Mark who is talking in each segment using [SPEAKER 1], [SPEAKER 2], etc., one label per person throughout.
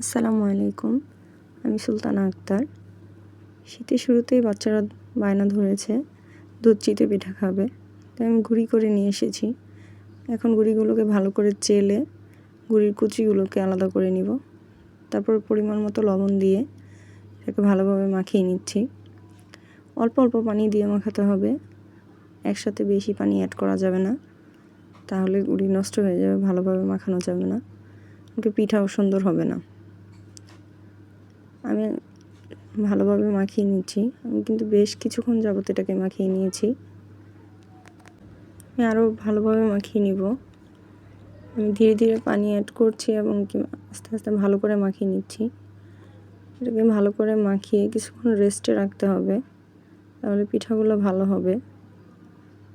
[SPEAKER 1] আসসালামু আলাইকুম। আমি সুলতানা আক্তার। শীতের শুরুতেই বাচ্চারা বায়না ধরেছে দুধ চিতই পিঠা খাবে, তাই আমি গুঁড়ি করে নিয়ে এসেছি। এখন গুঁড়িগুলোকে ভালো করে চেলে গুঁড়ির কুচিগুলোকে আলাদা করে নিব। তারপর পরিমাণ মতো লবণ দিয়ে এটাকে ভালোভাবে মাখিয়ে নিচ্ছি। অল্প অল্প পানি দিয়ে মাখাতে হবে, একসাথে বেশি পানি অ্যাড করা যাবে না, তাহলে গুঁড়ি নষ্ট হয়ে যাবে, ভালোভাবে মাখানো যাবে না, পিঠাও সুন্দর হবে না। আমি ভালোভাবে মাখিয়ে নিচ্ছি। আমি কিন্তু বেশ কিছুক্ষণ যাবত এটাকে মাখিয়ে নিয়েছি। আমি আরও ভালোভাবে মাখিয়ে নিব। আমি ধীরে ধীরে পানি অ্যাড করছি এবং আস্তে আস্তে ভালো করে মাখিয়ে নিচ্ছি। এটাকে ভালো করে মাখিয়ে কিছুক্ষণ রেস্টে রাখতে হবে, তাহলে পিঠাগুলো ভালো হবে।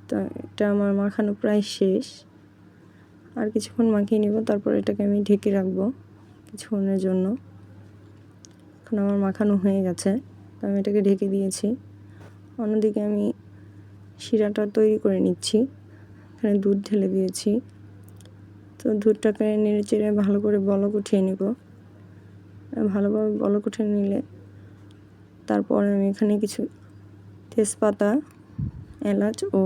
[SPEAKER 1] তো এটা আমার মাখানো প্রায় শেষ। আর কিছুক্ষণ মাখিয়ে নিব, তারপর এটাকে আমি ঢেকে রাখবো কিছুক্ষণের জন্য। এখন আমার মাখানো হয়ে গেছে, তো আমি এটাকে ঢেকে দিয়েছি। অন্যদিকে আমি শিরাটা তৈরি করে নিচ্ছি। এখানে দুধ ঢেলে দিয়েছি, তো দুধটাকে নেড়ে চেড়ে ভালো করে বলক উঠিয়ে নেব। ভালোভাবে বলক উঠিয়ে নিলে তারপরে আমি এখানে কিছু তেজপাতা, এলাচ ও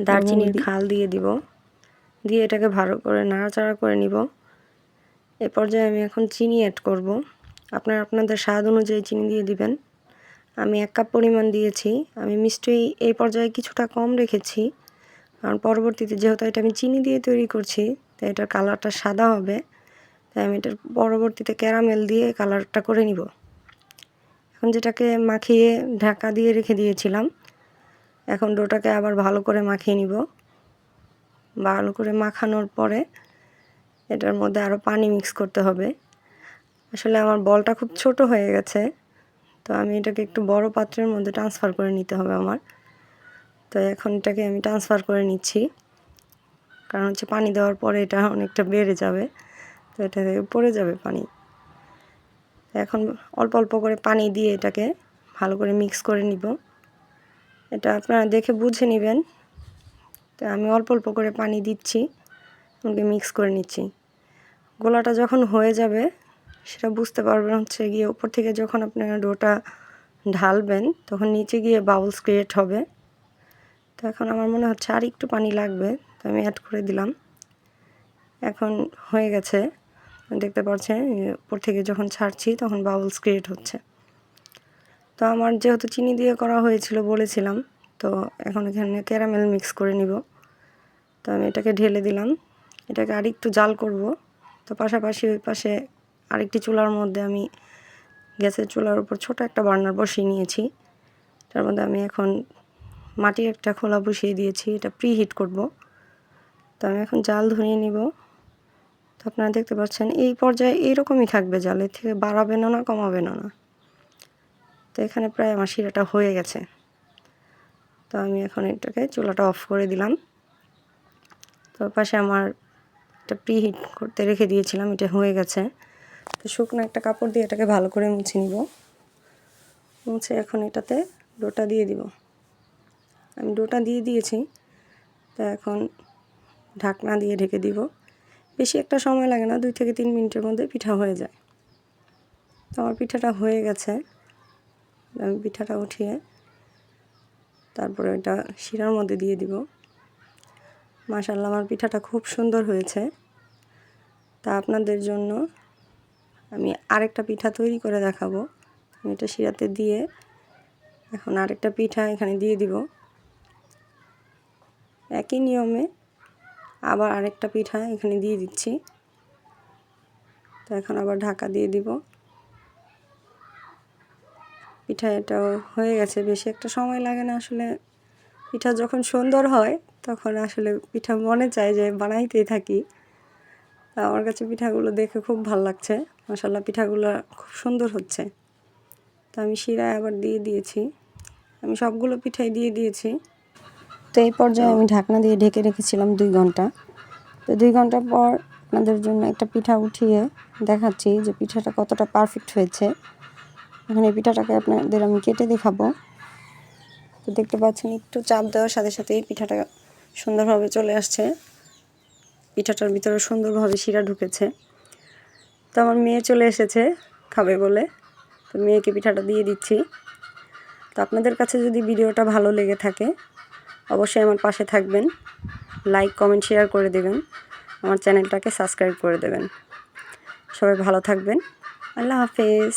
[SPEAKER 1] দারচিনির খাল দিয়ে দিব। দিয়ে এটাকে ভালো করে নাড়াচাড়া করে নিব। এ পর্যায়ে আমি এখন চিনি অ্যাড করব। আপনাদের স্বাদ অনুযায়ী চিনি দিয়ে দিবেন। আমি 1 কাপ পরিমাণ দিয়েছি। আমি মিষ্টি এই পর্যায়ে কিছুটা কম রেখেছি, কারণ পরবর্তীতে যেহেতু এটা আমি চিনি দিয়ে তৈরি করছি, তাই এটার কালারটা সাদা হবে। তাই আমি এটার পরবর্তীতে ক্যারামেল দিয়ে কালারটা করে নিব। এখন যেটাকে মাখিয়ে ঢাকা দিয়ে রেখে দিয়েছিলাম, এখন ডোটাকে আবার ভালো করে মাখিয়ে নিব। ভালো করে মাখানোর পরে এটার মধ্যে আরও পানি মিক্স করতে হবে। আসলে আমার বলটা খুব ছোট হয়ে গেছে, তো আমি এটাকে একটু বড় পাত্রের মধ্যে ট্রান্সফার করে নিতে হবে আমার। তো এখন এটাকে আমি ট্রান্সফার করে নিচ্ছি, কারণ পানি দেওয়ার পরে এটা অনেকটা বেড়ে যাবে, তো এটা থেকে পড়ে যাবে পানি। এখন অল্প অল্প করে পানি দিয়ে এটাকে ভালো করে মিক্স করে নিব। এটা আপনারা দেখে বুঝে নেবেন। তো আমি অল্প অল্প করে পানি দিচ্ছি, ওকে মিক্স করে নিচ্ছি। গোলাটা যখন হয়ে যাবে সেটা বুঝতে পারবেন গিয়ে উপর থেকে যখন আপনারা ডোটা ঢালবেন, তখন নিচে গিয়ে বাবলস ক্রিয়েট হবে। তো এখন আমার মনে হচ্ছে আর একটু পানি লাগবে, তো আমি অ্যাড করে দিলাম। এখন হয়ে গেছে, দেখতে পাচ্ছেন উপর থেকে যখন ছাড়ছি তখন বাবলস ক্রিয়েট হচ্ছে। তো আমার যেহেতু চিনি দিয়ে করা হয়েছিল বলেছিলাম, তো এখন এখানে ক্যারামেল মিক্স করে নিব। তো আমি এটাকে ঢেলে দিলাম। এটাকে আরেকটু জাল করব। তো পাশাপাশি ওই পাশে আরেকটি চুলার মধ্যে আমি গ্যাসের চুলার উপর ছোট একটা বার্নার বসিয়ে নিয়েছি। তার মধ্যে আমি এখন মাটির একটা খোলা বসিয়ে দিয়েছি, এটা প্রি হিট করব। তো আমি এখন জাল ধরিয়ে নিব। তো আপনারা দেখতে পাচ্ছেন এই পর্যায়ে এইরকমই থাকবে, জালের থেকে বাড়াবেন না কমাবেন না। তো এখানে প্রায় আমার শিরাটা হয়ে গেছে। তো আমি এখন এটাকে চুলাটা অফ করে দিলাম। তো পাশে আমার এটা প্রি হিট করতে রেখে দিয়েছিলাম, এটা হয়ে গেছে। তো শুকনো একটা কাপড় দিয়ে এটাকে ভালো করে মুছে নিব। মুছে এখন এটাতে ডোটা দিয়ে দিব। আমি ডোটা দিয়ে দিয়েছি, তো এখন ঢাকনা দিয়ে ঢেকে দিব। বেশি একটা সময় লাগে না, 2 থেকে 3 মিনিটের মধ্যে পিঠা হয়ে যায়। তো আমার পিঠাটা হয়ে গেছে। আমি পিঠাটা উঠিয়ে তারপরে এটা শিরার মধ্যে দিয়ে দিব। মাশাআল্লাহ, আমার পিঠাটা খুব সুন্দর হয়েছে। তা আপনাদের জন্য আমি আরেকটা পিঠা তৈরি করে দেখাবো। আমি এটা শিরাতে দিয়ে এখন আরেকটা পিঠা এখানে দিয়ে দিব। একই নিয়মে আবার আরেকটা পিঠা এখানে দিয়ে দিচ্ছি। তো এখন আবার ঢাকা দিয়ে দিব। পিঠা এটাও হয়ে গেছে, বেশি একটা সময় লাগে না। আসলে পিঠা যখন সুন্দর হয় তখন আসলে পিঠা মনে চায় যে বানাইতেই থাকি। আমার কাছে পিঠাগুলো দেখে খুব ভালো লাগছে। মাশাআল্লাহ, পিঠাগুলো খুব সুন্দর হচ্ছে। তো আমি শিরায় আবার দিয়ে দিয়েছি। আমি সবগুলো পিঠাই দিয়ে দিয়েছি। তো এই পর্যায়ে আমি ঢাকনা দিয়ে ঢেকে রেখেছিলাম 2 ঘন্টা। তো 2 ঘন্টা পর আপনাদের জন্য একটা পিঠা উঠিয়ে দেখাচ্ছি যে পিঠাটা কতটা পারফেক্ট হয়েছে। এখন এই পিঠাটাকে আপনাদের আমি কেটে দেখাবো। তো দেখতে পাচ্ছেন একটু চাপ দেওয়ার সাথে সাথেই পিঠাটা সুন্দরভাবে চলে আসছে। পিঠাটার ভিতরে সুন্দরভাবে শিরা ঢুকেছে। তো তো আমার মেয়ে চলে এসেছে খাবে বলে, তো মেয়েকে পিঠাটা দিয়ে দিচ্ছি। তো আপনাদের কাছে যদি ভিডিওটা ভালো লেগে থাকে অবশ্যই আমার পাশে থাকবেন, লাইক কমেন্ট শেয়ার করে দেবেন, আমার চ্যানেলটাকে সাবস্ক্রাইব করে দেবেন। সবাই ভালো থাকবেন। আল্লাহ হাফেজ।